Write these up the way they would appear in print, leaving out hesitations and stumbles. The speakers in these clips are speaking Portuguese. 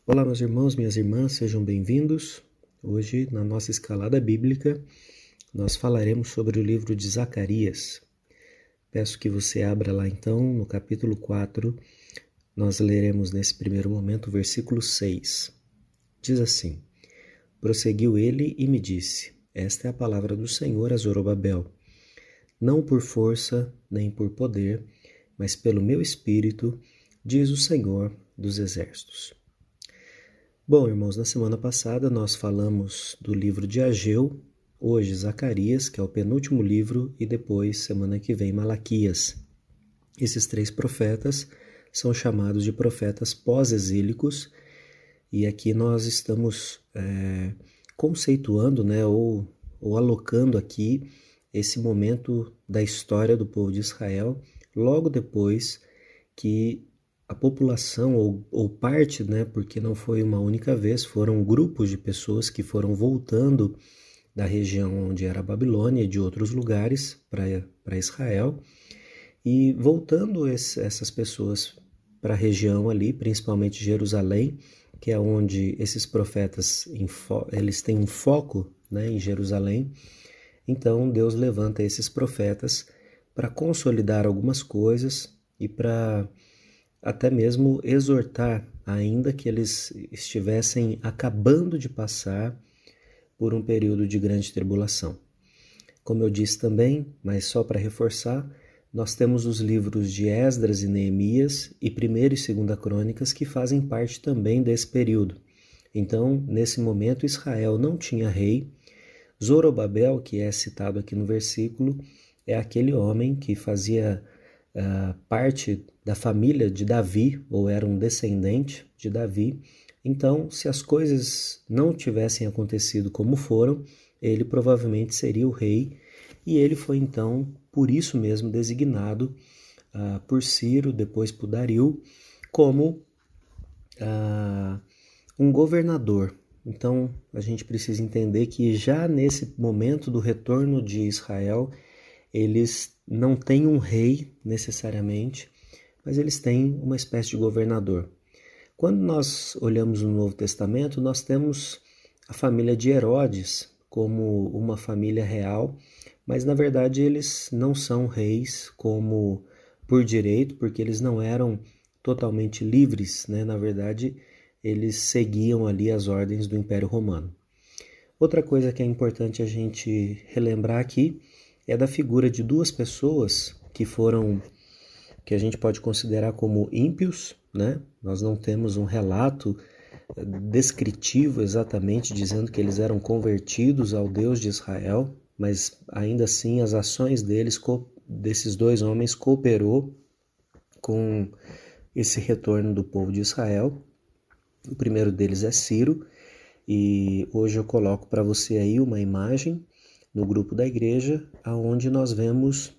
Olá, meus irmãos, minhas irmãs, sejam bem-vindos. Hoje, na nossa escalada bíblica, nós falaremos sobre o livro de Zacarias. Peço que você abra lá então, no capítulo 4, nós leremos nesse primeiro momento o versículo 6. Diz assim: Prosseguiu ele e me disse: Esta é a palavra do Senhor a Zorobabel. Não por força nem por poder, mas pelo meu espírito, diz o Senhor dos exércitos. Bom, irmãos, na semana passada nós falamos do livro de Ageu, hoje Zacarias, que é o penúltimo livro, e depois, semana que vem, Malaquias. Esses três profetas são chamados de profetas pós-exílicos, e aqui nós estamos conceituando, ou alocando aqui esse momento da história do povo de Israel, logo depois que a população, ou parte, porque não foi uma única vez, foram grupos de pessoas que foram voltando da região onde era a Babilônia e de outros lugares para Israel, e voltando essas pessoas para a região ali, principalmente Jerusalém, que é onde esses profetas eles têm um foco, em Jerusalém. Então Deus levanta esses profetas para consolidar algumas coisas e para até mesmo exortar, ainda que eles estivessem acabando de passar por um período de grande tribulação. Como eu disse também, mas só para reforçar, nós temos os livros de Esdras e Neemias e 1ª e 2ª Crônicas que fazem parte também desse período. Então, nesse momento, Israel não tinha rei. Zorobabel, que é citado aqui no versículo, é aquele homem que fazia parte da família de Davi, ou era um descendente de Davi. Então, se as coisas não tivessem acontecido como foram, ele provavelmente seria o rei, e ele foi então, por isso mesmo, designado por Ciro, depois por Dario, como um governador. Então, a gente precisa entender que já nesse momento do retorno de Israel, eles não têm um rei necessariamente, mas eles têm uma espécie de governador. Quando nós olhamos no Novo Testamento, nós temos a família de Herodes como uma família real, mas na verdade eles não são reis como por direito, porque eles não eram totalmente livres, Na verdade, eles seguiam ali as ordens do Império Romano. Outra coisa que é importante a gente relembrar aqui é da figura de duas pessoas que a gente pode considerar como ímpios, Nós não temos um relato descritivo exatamente dizendo que eles eram convertidos ao Deus de Israel, mas ainda assim as ações desses dois homens cooperou com esse retorno do povo de Israel. O primeiro deles é Ciro, e hoje eu coloco para você aí uma imagem no grupo da igreja, onde nós vemos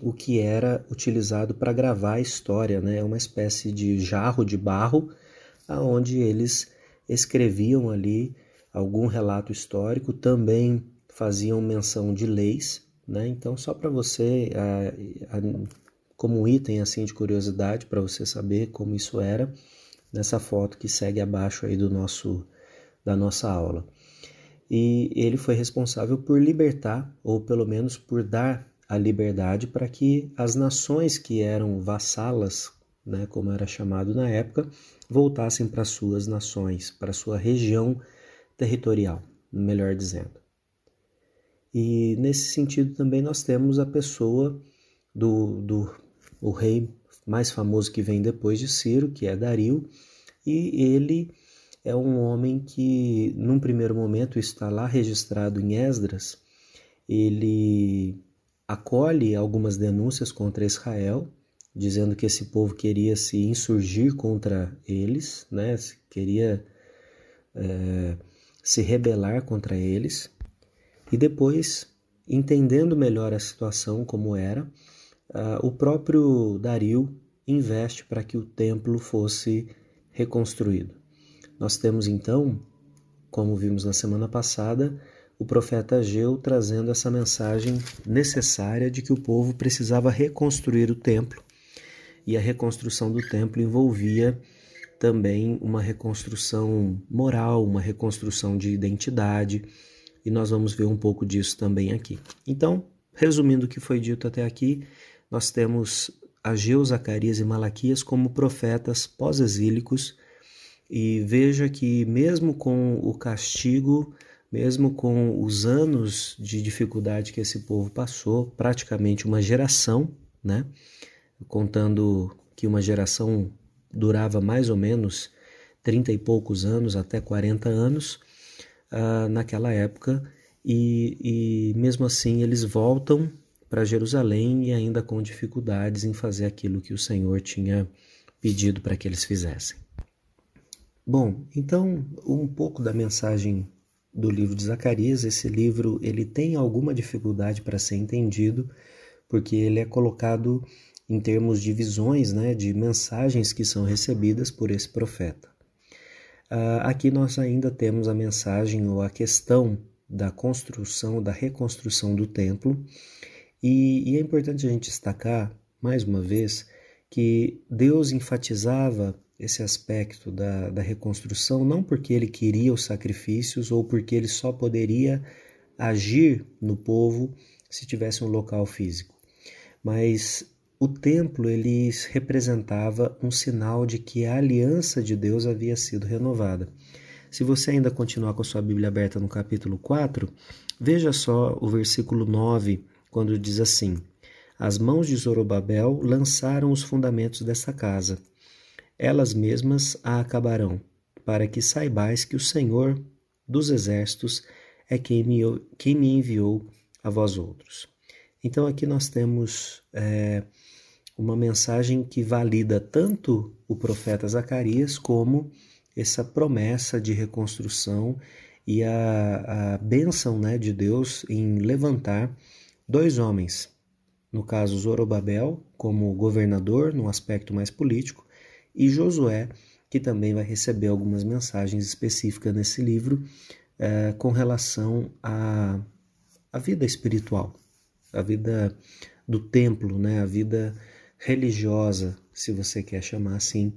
o que era utilizado para gravar a história, É uma espécie de jarro de barro, onde eles escreviam ali algum relato histórico, também faziam menção de leis, Então, só para você, como um item assim de curiosidade, para você saber como isso era, nessa foto que segue abaixo aí da nossa aula. E ele foi responsável por libertar, ou pelo menos por dar a liberdade para que as nações que eram vassalas, como era chamado na época, voltassem para suas nações, para sua região territorial, melhor dizendo. E nesse sentido também nós temos a pessoa o rei mais famoso que vem depois de Ciro, que é Dario, e ele é um homem que, num primeiro momento, está lá registrado em Esdras. Ele acolhe algumas denúncias contra Israel, dizendo que esse povo queria se insurgir contra eles, queria se rebelar contra eles. E depois, entendendo melhor a situação como era, o próprio Dario investe para que o templo fosse reconstruído. Nós temos então, como vimos na semana passada, o profeta Ageu trazendo essa mensagem necessária de que o povo precisava reconstruir o templo, e a reconstrução do templo envolvia também uma reconstrução moral, uma reconstrução de identidade, e nós vamos ver um pouco disso também aqui. Então, resumindo o que foi dito até aqui, nós temos Ageu, Zacarias e Malaquias como profetas pós-exílicos, e veja que mesmo com o castigo, mesmo com os anos de dificuldade que esse povo passou, praticamente uma geração, né? Contando que uma geração durava mais ou menos 30 e poucos anos, até 40 anos, naquela época, e mesmo assim eles voltam para Jerusalém e ainda com dificuldades em fazer aquilo que o Senhor tinha pedido para que eles fizessem. Bom, então um pouco da mensagem do livro de Zacarias. Esse livro ele tem alguma dificuldade para ser entendido, porque ele é colocado em termos de visões, né, de mensagens que são recebidas por esse profeta. Aqui nós ainda temos a mensagem ou a questão da construção, da reconstrução do templo, e é importante a gente destacar, mais uma vez, que Deus enfatizava esse aspecto da reconstrução não porque ele queria os sacrifícios ou porque ele só poderia agir no povo se tivesse um local físico, mas o templo ele representava um sinal de que a aliança de Deus havia sido renovada. Se você ainda continuar com a sua Bíblia aberta no capítulo 4, veja só o versículo 9, quando diz assim: As mãos de Zorobabel lançaram os fundamentos dessa casa. Elas mesmas a acabarão, para que saibais que o Senhor dos Exércitos é quem me enviou a vós outros. Então aqui nós temos uma mensagem que valida tanto o profeta Zacarias como essa promessa de reconstrução e a bênção, né, de Deus em levantar dois homens, no caso Zorobabel como governador, num aspecto mais político, e Josué, que também vai receber algumas mensagens específicas nesse livro com relação à vida espiritual, a vida do templo, né, a vida religiosa, se você quer chamar assim,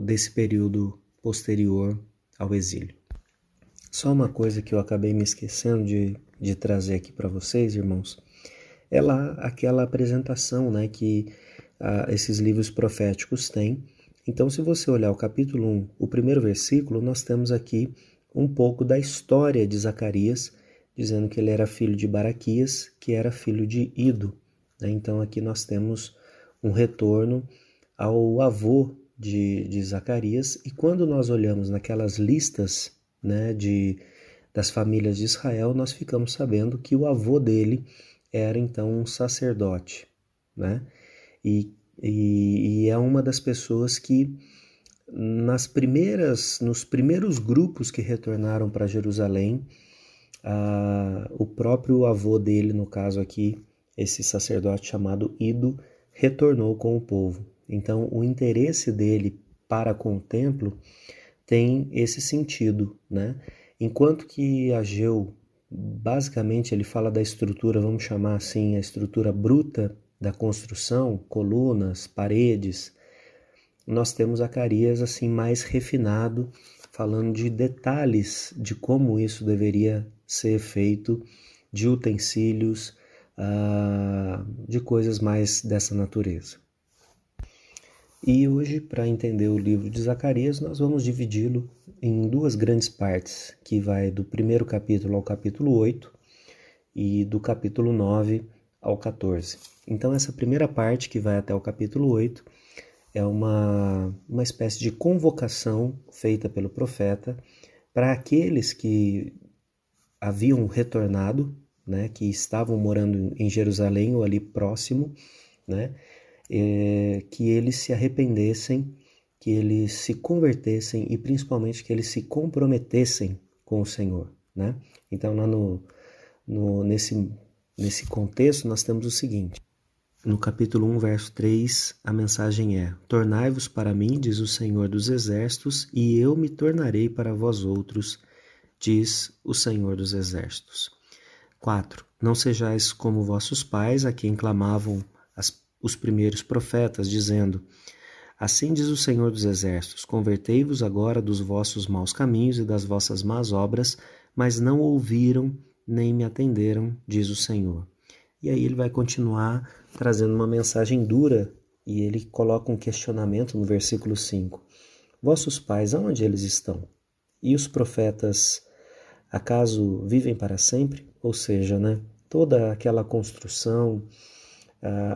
desse período posterior ao exílio. Só uma coisa que eu acabei me esquecendo de trazer aqui para vocês, irmãos, é lá aquela apresentação, né, que esses livros proféticos têm. Então, se você olhar o capítulo 1, o primeiro versículo, nós temos aqui um pouco da história de Zacarias, dizendo que ele era filho de Baraquias, que era filho de Ido. Então, aqui nós temos um retorno ao avô de Zacarias, e quando nós olhamos naquelas listas, né, das famílias de Israel, nós ficamos sabendo que o avô dele era então um sacerdote, né? E é uma das pessoas que nos primeiros grupos que retornaram para Jerusalém, o próprio avô dele, no caso aqui, esse sacerdote chamado Ido, retornou com o povo. Então, o interesse dele para com o templo tem esse sentido, né? Enquanto que Ageu, basicamente, ele fala da estrutura, vamos chamar assim, a estrutura bruta da construção, colunas, paredes, nós temos Zacarias assim mais refinado, falando de detalhes de como isso deveria ser feito, de utensílios, de coisas mais dessa natureza. E hoje, para entender o livro de Zacarias, nós vamos dividi-lo em duas grandes partes, que vai do primeiro capítulo ao capítulo 8 e do capítulo 9 ao 14. Então, essa primeira parte, que vai até o capítulo 8, é uma espécie de convocação feita pelo profeta para aqueles que haviam retornado, né, que estavam morando em Jerusalém ou ali próximo, né, que eles se arrependessem, que eles se convertessem e principalmente que eles se comprometessem com o Senhor, né? Então lá nesse contexto nós temos o seguinte: no capítulo 1, verso 3, a mensagem é: Tornai-vos para mim, diz o Senhor dos Exércitos, e eu me tornarei para vós outros, diz o Senhor dos Exércitos. 4. Não sejais como vossos pais, a quem clamavam os primeiros profetas, dizendo: Assim diz o Senhor dos Exércitos: convertei-vos agora dos vossos maus caminhos e das vossas más obras, mas não ouviram nem me atenderam, diz o Senhor. E aí ele vai continuar trazendo uma mensagem dura, e ele coloca um questionamento no versículo 5. Vossos pais, aonde eles estão? E os profetas, acaso vivem para sempre? Ou seja, toda aquela construção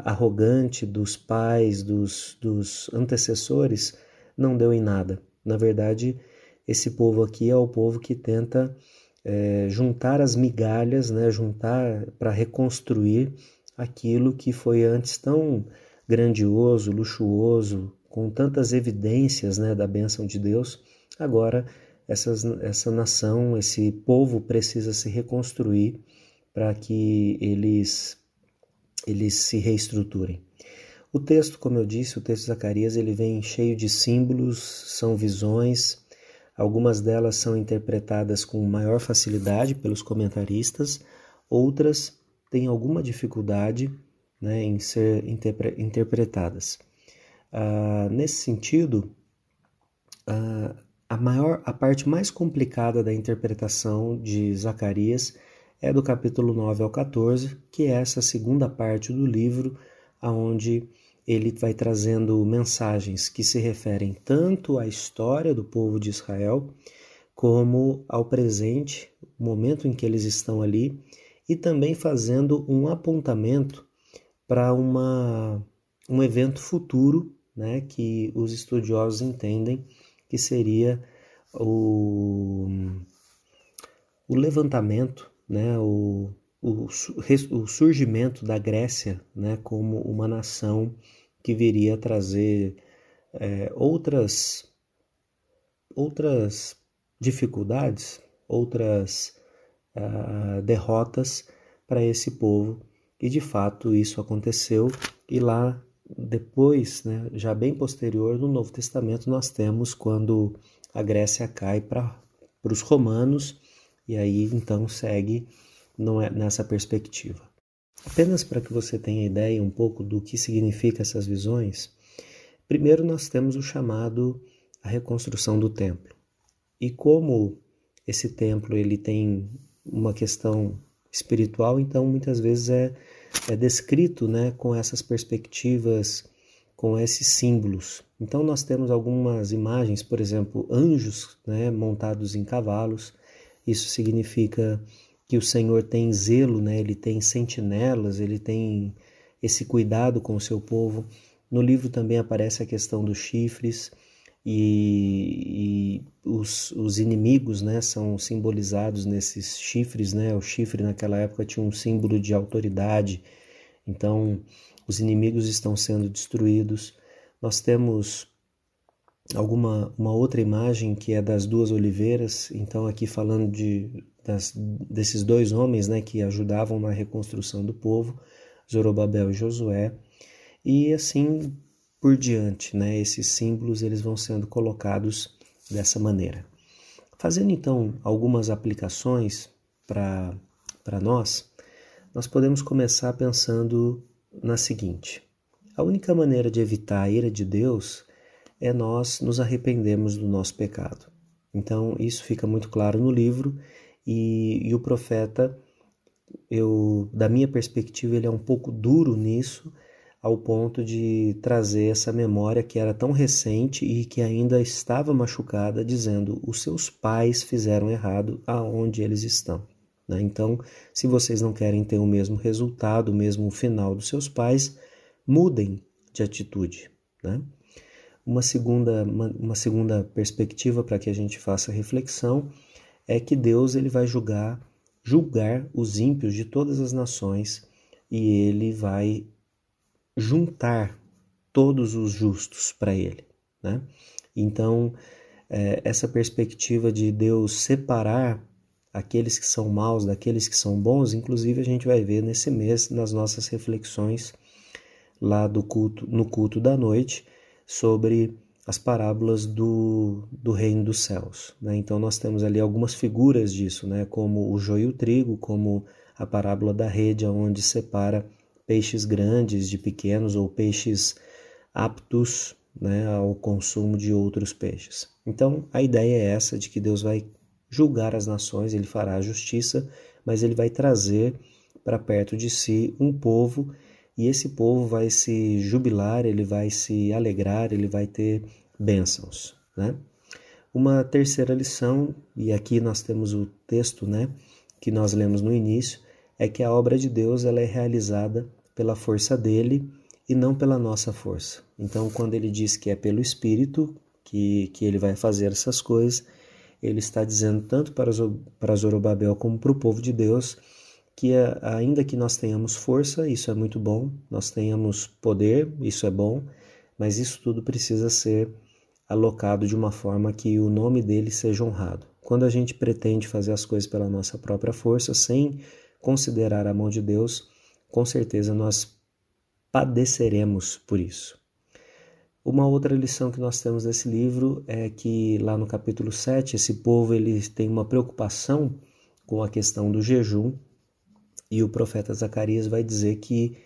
arrogante dos pais, dos antecessores, não deu em nada. Na verdade, esse povo aqui é o povo que tenta juntar as migalhas, juntar para reconstruir aquilo que foi antes tão grandioso, luxuoso, com tantas evidências da bênção de Deus. Agora, essa nação, esse povo precisa se reconstruir para que eles se reestruturem. O texto, como eu disse, o texto de Zacarias, ele vem cheio de símbolos, são visões, algumas delas são interpretadas com maior facilidade pelos comentaristas, outras têm alguma dificuldade em ser interpretadas. Nesse sentido, a parte mais complicada da interpretação de Zacarias é do capítulo 9 ao 14, que é essa segunda parte do livro, onde ele vai trazendo mensagens que se referem tanto à história do povo de Israel, como ao presente, o momento em que eles estão ali, e também fazendo um apontamento para um evento futuro, que os estudiosos entendem que seria o levantamento, o surgimento da Grécia, como uma nação que viria a trazer outras dificuldades, outras derrotas para esse povo. E de fato isso aconteceu, e lá depois, já bem posterior, no Novo Testamento, nós temos quando a Grécia cai para os romanos, e aí então segue nessa perspectiva. Apenas para que você tenha ideia um pouco do que significa essas visões, primeiro nós temos o chamado a reconstrução do templo. E como esse templo ele tem uma questão espiritual, então muitas vezes é descrito com essas perspectivas, com esses símbolos. Então nós temos algumas imagens, por exemplo, anjos montados em cavalos. Isso significa que o Senhor tem zelo, ele tem sentinelas, ele tem esse cuidado com o seu povo. No livro também aparece a questão dos chifres, e os inimigos são simbolizados nesses chifres. O chifre naquela época tinha um símbolo de autoridade, então os inimigos estão sendo destruídos. Nós temos uma outra imagem que é das duas oliveiras, então aqui falando desses dois homens que ajudavam na reconstrução do povo, Zorobabel e Josué, e assim por diante, esses símbolos eles vão sendo colocados dessa maneira. Fazendo então algumas aplicações para nós podemos começar pensando na seguinte: a única maneira de evitar a ira de Deus é nós nos arrependermos do nosso pecado. Então isso fica muito claro no livro, e o profeta, da minha perspectiva, ele é um pouco duro nisso, ao ponto de trazer essa memória que era tão recente e que ainda estava machucada, dizendo: os seus pais fizeram errado aonde eles estão. Então, se vocês não querem ter o mesmo resultado, o mesmo final dos seus pais, mudem de atitude. Uma segunda perspectiva para que a gente faça reflexão é que Deus ele vai julgar os ímpios de todas as nações, e ele vai juntar todos os justos para ele. Então, essa perspectiva de Deus separar aqueles que são maus daqueles que são bons, inclusive a gente vai ver nesse mês, nas nossas reflexões lá no culto da noite, sobre as parábolas do reino dos céus. Então nós temos ali algumas figuras disso, como o joio e o trigo, como a parábola da rede, onde separa peixes grandes de pequenos, ou peixes aptos né, ao consumo de outros peixes. Então, a ideia é essa, de que Deus vai julgar as nações, ele fará a justiça, mas ele vai trazer para perto de si um povo, e esse povo vai se jubilar, ele vai se alegrar, ele vai ter bênçãos, né? Uma terceira lição, e aqui nós temos o texto, né, que nós lemos no início, é que a obra de Deus ela é realizada pela força dele e não pela nossa força. Então, quando ele diz que é pelo Espírito que ele vai fazer essas coisas, ele está dizendo tanto para Zorobabel como para o povo de Deus que ainda que nós tenhamos força, isso é muito bom, nós tenhamos poder, isso é bom, mas isso tudo precisa ser alocado de uma forma que o nome dele seja honrado. Quando a gente pretende fazer as coisas pela nossa própria força, sem considerar a mão de Deus, com certeza nós padeceremos por isso. Uma outra lição que nós temos desse livro é que lá no capítulo 7, esse povo ele tem uma preocupação com a questão do jejum, e o profeta Zacarias vai dizer que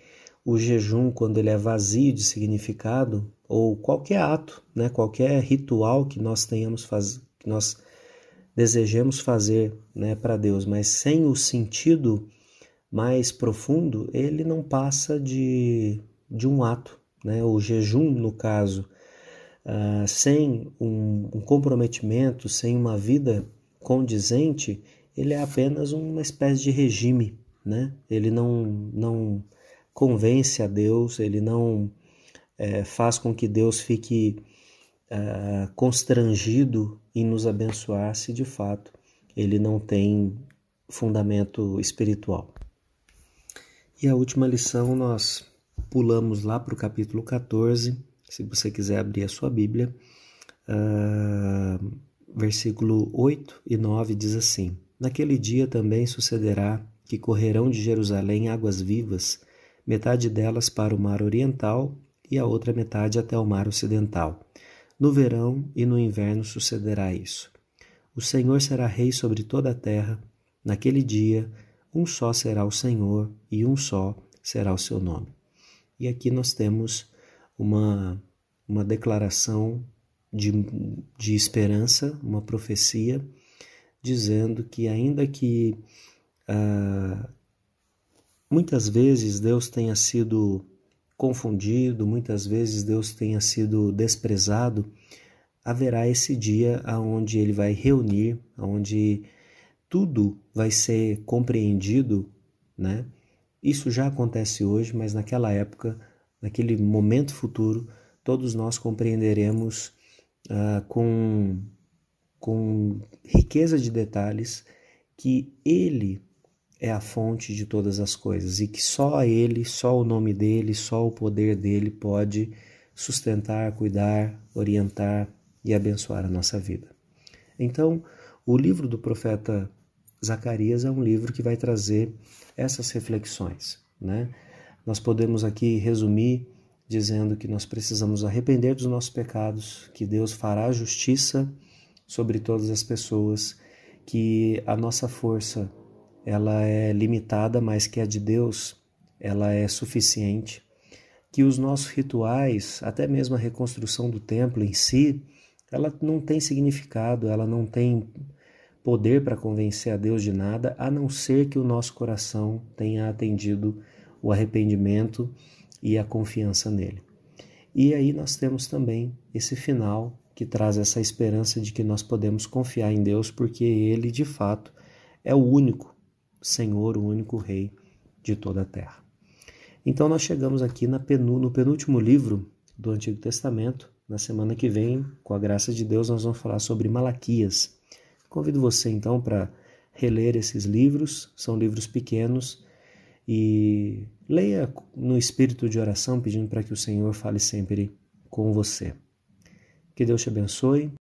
o jejum, quando ele é vazio de significado, ou qualquer ato, né, qualquer ritual que nós que nós desejemos fazer, né, para Deus, mas sem o sentido mais profundo, ele não passa de um ato, né? O jejum, no caso, sem um comprometimento, sem uma vida condizente, ele é apenas uma espécie de regime, né? Ele não convence a Deus, ele não faz com que Deus fique constrangido em nos abençoar se de fato ele não tem fundamento espiritual. E a última lição nós pulamos lá para o capítulo 14, se você quiser abrir a sua Bíblia, versículo 8 e 9 diz assim: Naquele dia também sucederá que correrão de Jerusalém águas vivas, metade delas para o mar oriental e a outra metade até o mar ocidental. No verão e no inverno sucederá isso. O Senhor será rei sobre toda a terra. Naquele dia, um só será o Senhor e um só será o seu nome. E aqui nós temos uma declaração de esperança, uma profecia, dizendo que ainda que muitas vezes Deus tenha sido confundido, muitas vezes Deus tenha sido desprezado, haverá esse dia onde ele vai reunir, onde tudo vai ser compreendido, né? Isso já acontece hoje, mas naquela época, naquele momento futuro, todos nós compreenderemos com riqueza de detalhes que Ele é a fonte de todas as coisas e que só Ele, só o nome dEle, só o poder dEle pode sustentar, cuidar, orientar e abençoar a nossa vida. Então, o livro do profeta Zacarias é um livro que vai trazer essas reflexões, né? Nós podemos aqui resumir dizendo que nós precisamos arrepender dos nossos pecados, que Deus fará justiça sobre todas as pessoas, que a nossa força ela é limitada, mas que a de Deus ela é suficiente, que os nossos rituais, até mesmo a reconstrução do templo em si, ela não tem significado, ela não tem poder para convencer a Deus de nada, a não ser que o nosso coração tenha atendido o arrependimento e a confiança nele. E aí nós temos também esse final que traz essa esperança de que nós podemos confiar em Deus, porque Ele, de fato, é o único Senhor, o único Rei de toda a terra. Então nós chegamos aqui no penúltimo livro do Antigo Testamento. Na semana que vem, com a graça de Deus, nós vamos falar sobre Malaquias. Convido você então para reler esses livros, são livros pequenos, e leia no espírito de oração, pedindo para que o Senhor fale sempre com você. Que Deus te abençoe.